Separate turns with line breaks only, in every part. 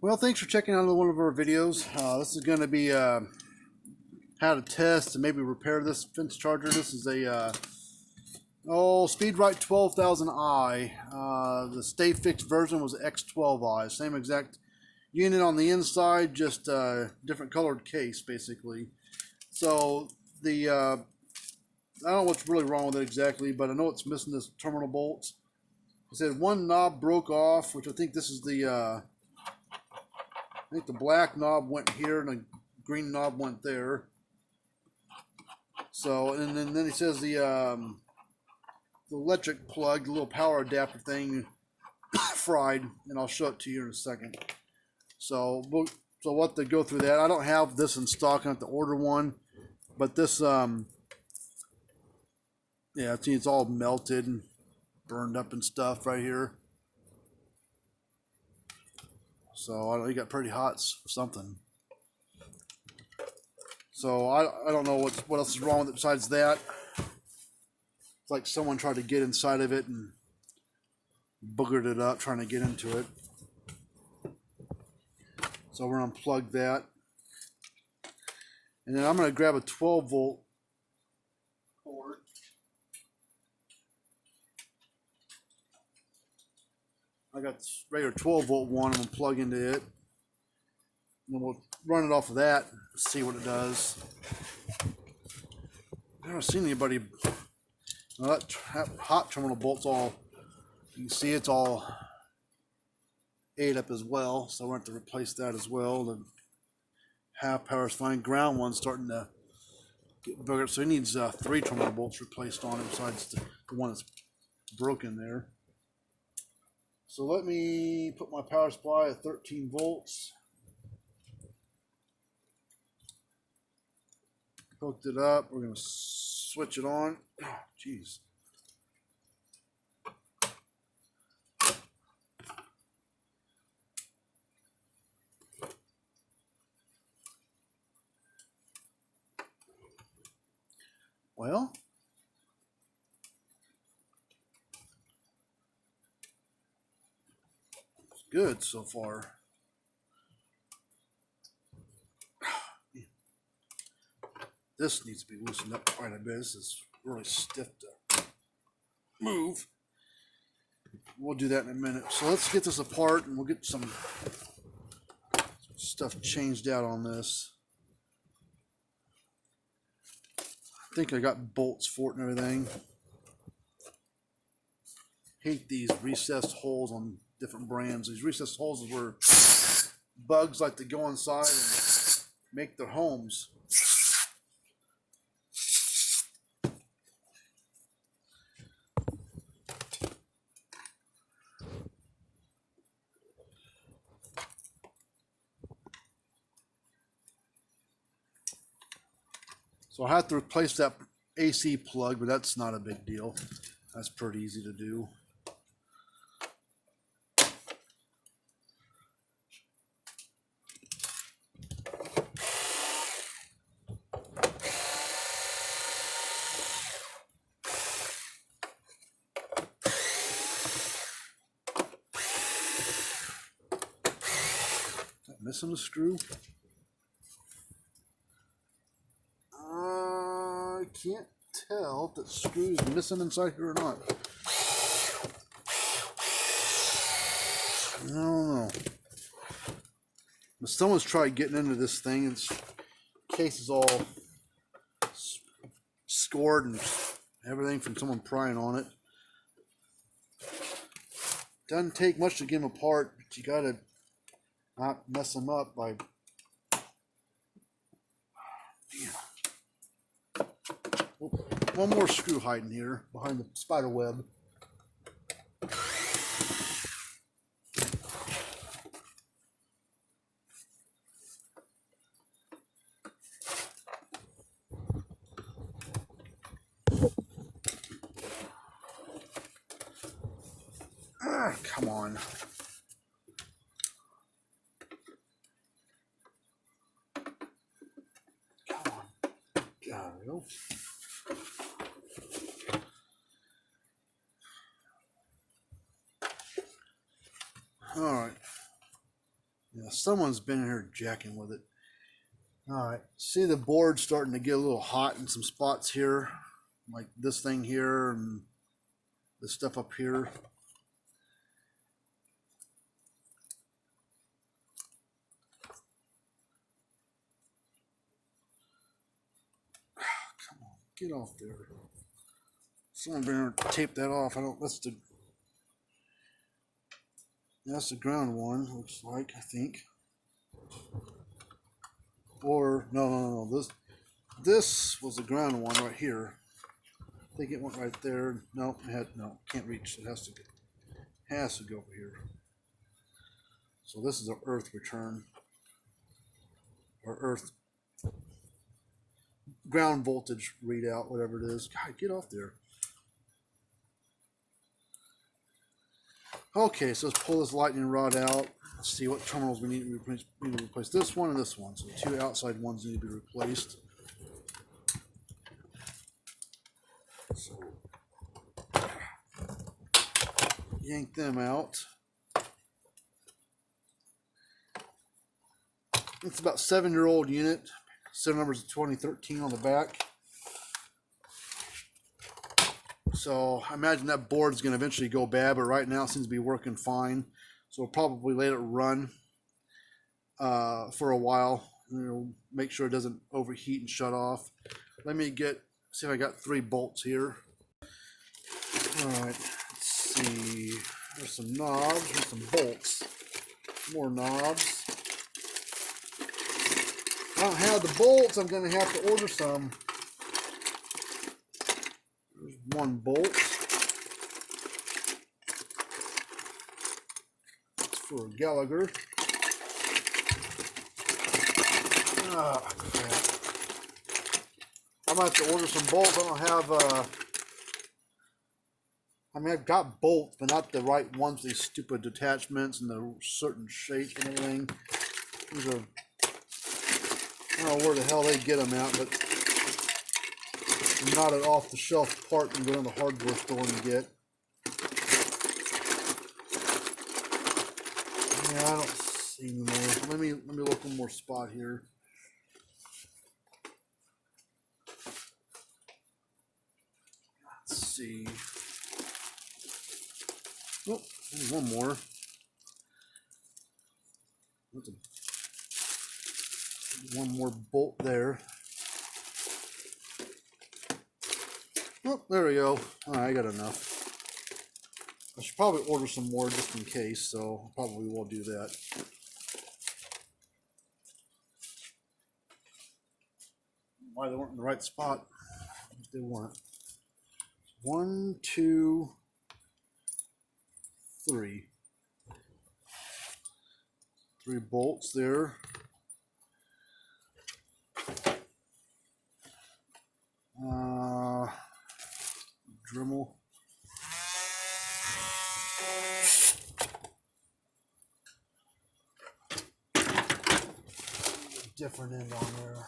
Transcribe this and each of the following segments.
Well, thanks for checking out one of our videos. This is going to be how to test and maybe repair this fence charger. This is a Speedrite 12000i. The Stafix version was x12i. Same exact unit on the inside, just different colored case basically. So the I don't know what's really wrong with it exactly, but I know it's missing this terminal bolts. It said one knob broke off, which I think this is the I think the black knob went here and the green knob went there. So, and then he says the electric plug, the little power adapter thing, fried, and I'll show it to you in a second. So we'll have to go through that. I don't have this in stock. I have to order one, but this, yeah, see, it's all melted and burned up and stuff right here. So I don't, it got pretty hot or something. So I don't know what else is wrong with it besides that. It's like someone tried to get inside of it and boogered it up trying to get into it. So we're gonna unplug that. And then I'm gonna grab a 12-volt cord. I got this regular 12-volt one. I'm gonna plug into it. And then we'll run it off of that, see what it does. I've never seen anybody. Well, that hot terminal bolt's all, you can see it's all ate up as well. So we're going to have to replace that as well. The half power is fine. Ground one's starting to get bigger. So he needs 3 terminal bolts replaced on it besides the one that's broken there. So let me put my power supply at 13 volts. Hooked it up. We're going to switch it on. Oh, jeez. Well, it's good so far. This needs to be loosened up quite a bit. This is really stiff to move. We'll do that in a minute. So let's get this apart and we'll get some stuff changed out on this. I think I got bolts for it and everything. Hate these recessed holes on different brands. These recessed holes is where bugs like to go inside and make their homes. So I have to replace that AC plug, but that's not a big deal. That's pretty easy to do. Is that missing a screw? I can't tell if the screw's missing inside here or not. I don't know. But someone's tried getting into this thing, and its case is all scored and everything from someone prying on it. Doesn't take much to get them apart, but you gotta not mess them up by. One more screw hiding here behind the spider web. Come on. Come on. There we go. All right. Yeah, someone's been in here jacking with it. All right, see the board starting to get a little hot in some spots here, like this thing here and this stuff up here. Come on, get off there. Someone better tape that off. I don't. That's the ground one. Looks like, I think. Or no. This was the ground one right here. I think it went right there. No, can't reach. It has to go over here. So this is an earth return, or earth ground voltage readout, whatever it is. God, get off there. Okay, so let's pull this lightning rod out. Let's see what terminals we need to replace. We need to replace this one and this one. So 2 outside ones need to be replaced. So yank them out. It's about 7-year-old unit. Serial numbers of 2013 on the back. So I imagine that board is going to eventually go bad, but right now it seems to be working fine. So we'll probably let it run for a while. Make sure it doesn't overheat and shut off. Let me see if I got 3 bolts here. All right, let's see. There's some knobs and some bolts. More knobs. I don't have the bolts. I'm going to have to order some. There's 1 bolt. It's for Gallagher. Ah, crap. I might have to order some bolts. I don't have, I've got bolts, but not the right ones, these stupid detachments and the certain shape and everything. These are, I don't know where the hell they get them at, but not an off-the-shelf part you can go down the hardware store and get. Yeah, I don't see any more. Let me look one more spot here. Let's see. Oh, there's one more. One more bolt there. Oh, there we go. All right, I got enough. I should probably order some more just in case, so probably will do that. Why they weren't in the right spot? They weren't. 1, 2, 3. 3 bolts there. Dremel. Different end on there.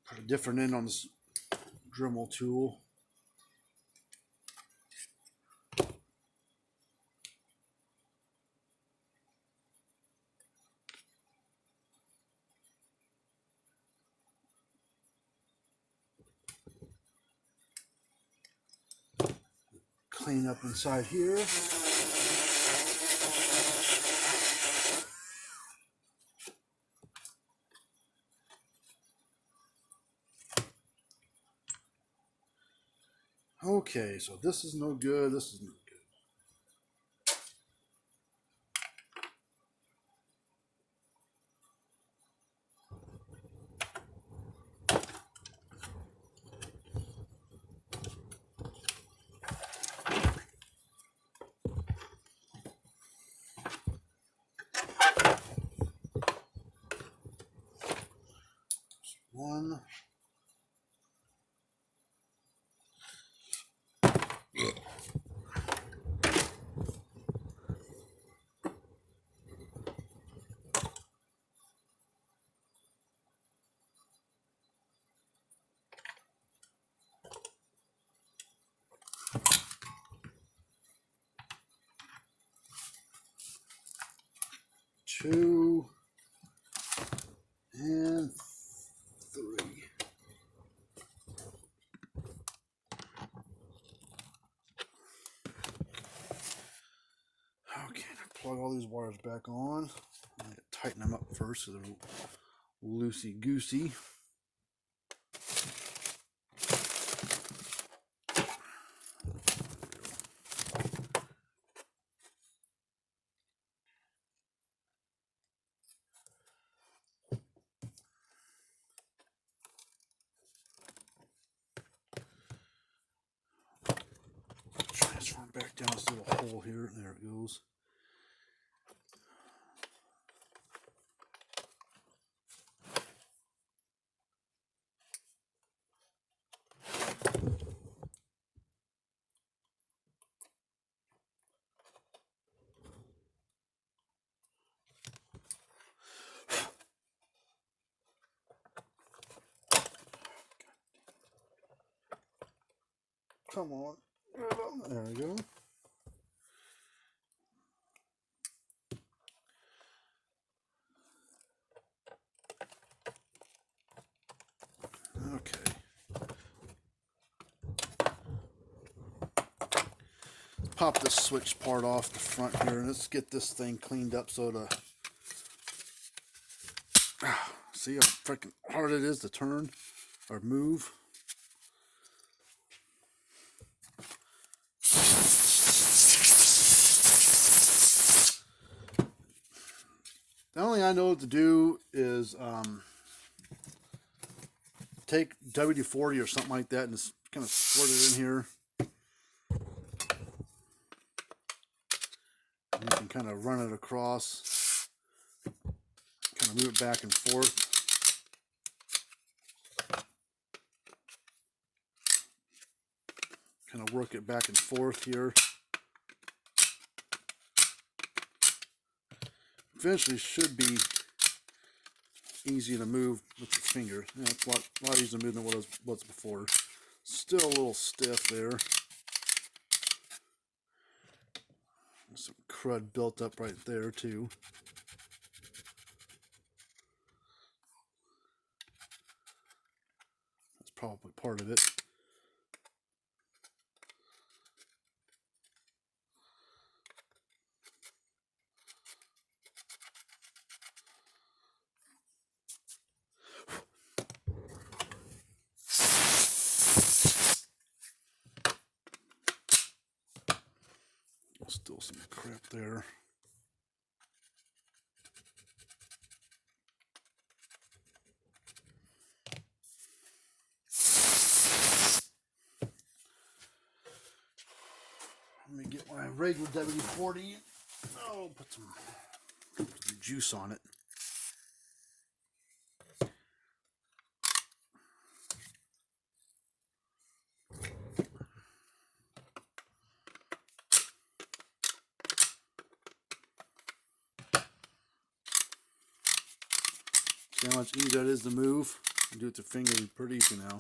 Put a different end on this Dremel tool. Clean up inside here. Okay, so this is no good. This is no good. One. 2 and 3. Okay, plug all these wires back on. I'm going to tighten them up first so they're loosey-goosey. Transform back down this little hole here. There it goes. Come on. There we go. Okay. Pop this switch part off the front here and let's get this thing cleaned up so to see how freaking hard it is to turn or move. The only thing I know what to do is take WD-40 or something like that and just kind of squirt it in here. And you can kind of run it across, kind of move it back and forth. Kind of work it back and forth here. Eventually should be easy to move with your finger. Yeah, it's a lot easier to move than what it was before. Still a little stiff there. Some crud built up right there too. That's probably part of it. Still some crap there. Let me get my regular WD-40. Oh, put some juice on it. See how much easier that is to move? You do it with your finger, it's pretty easy now.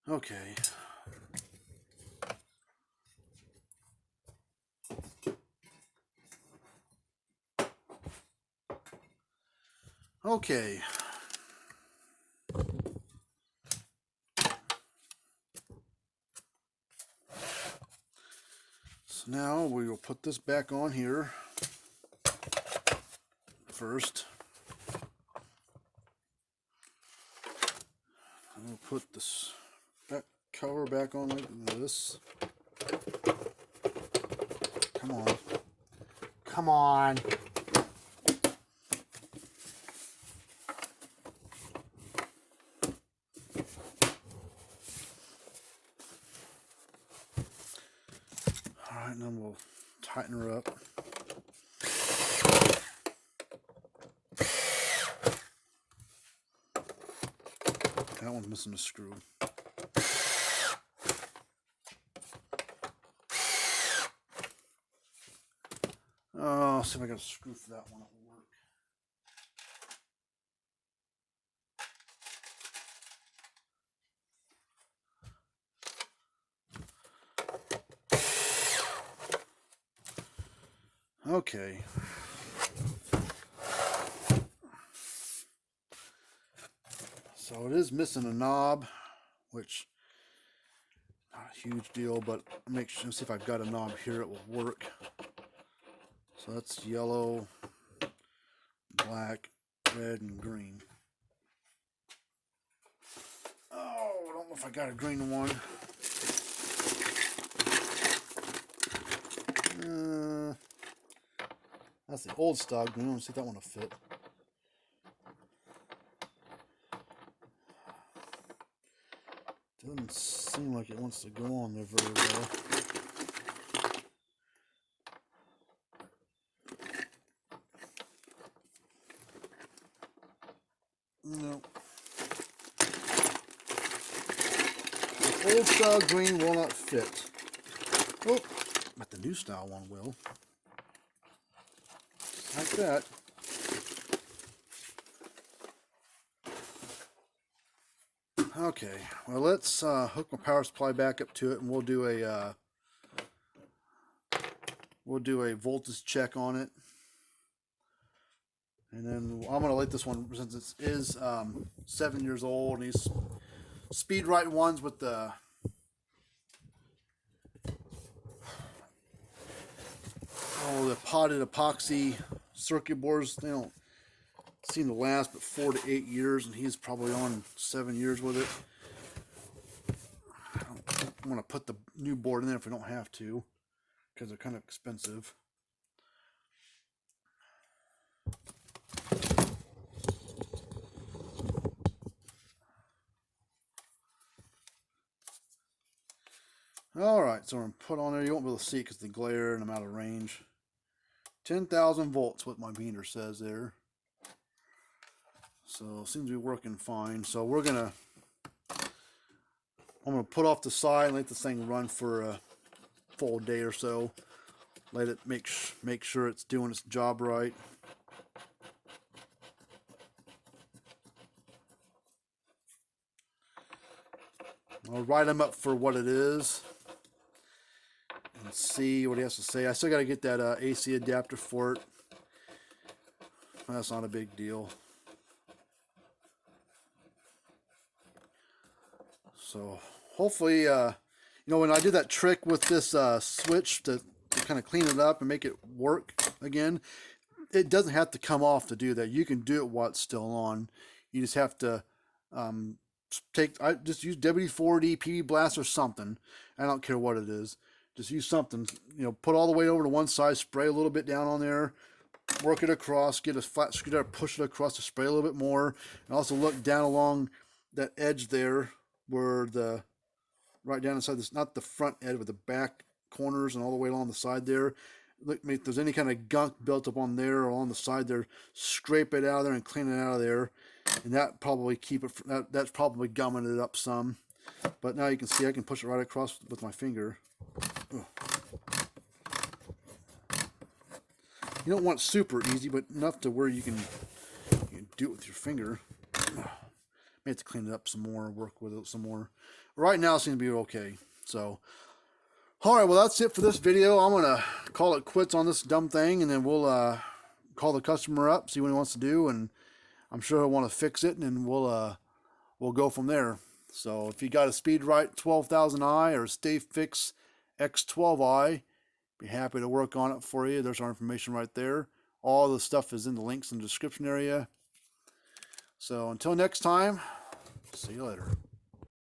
Okay. Okay. So now we will put this back on here first. And we'll put this back cover back on like this. Come on. Come on. Alright, and then we'll tighten her up. That one's missing a screw. Oh, I'll see if I got a screw for that one. It will work. Okay. So it is missing a knob, which not a huge deal, but make sure, see if I've got a knob here, it will work. So that's yellow, black, red, and green. Oh, I don't know if I got a green one. That's the old stock green. Let's see if that one will fit. Doesn't seem like it wants to go on there very well. No. The old style green will not fit. Oh, but the new style one will. Like that. Okay, well let's hook my power supply back up to it, and we'll do a voltage check on it, and then I'm gonna let this one, since it is 7 years old, and these Speedrite ones with the potted epoxy circuit boards, they don't seem to last but 4 to 8 years, and he's probably on 7 years with it. I don't want to put the new board in there if we don't have to, because they're kind of expensive. Alright, so we're going to put on there. You won't be able to see it because of the glare and I'm out of range. 10,000 volts, what my meter says there. So it seems to be working fine. So I'm gonna put off the side and let this thing run for a full day or so. Let it make sure it's doing its job right. I'll write him up for what it is and see what he has to say. I still got to get that AC adapter for it. That's not a big deal. So hopefully, when I did that trick with this switch to kind of clean it up and make it work again, it doesn't have to come off to do that. You can do it while it's still on. You just have to I just use WD-40, PB Blast or something. I don't care what it is. Just use something. Put all the way over to one side, spray a little bit down on there, work it across, get a flat screwdriver, push it across to spray a little bit more, and also look down along that edge there where right down inside this, not the front edge, but the back corners and all the way along the side there. Look, if there's any kind of gunk built up on there or on the side there, scrape it out of there and clean it out of there. And that probably that's probably gumming it up some. But now you can see I can push it right across with my finger. Ugh. You don't want super easy, but enough to where you can do it with your finger. Ugh. May have to clean it up some more, work with it some more. Right now it seems to be okay. So, alright, well that's it for this video. I'm going to call it quits on this dumb thing, and then we'll call the customer up, see what he wants to do, and I'm sure he'll want to fix it, and then we'll go from there. So if you got a Speedrite 12,000i or a Stafix x12i, be happy to work on it for you. There's our information right there. All the stuff is in the links in the description area. So until next time, see you later.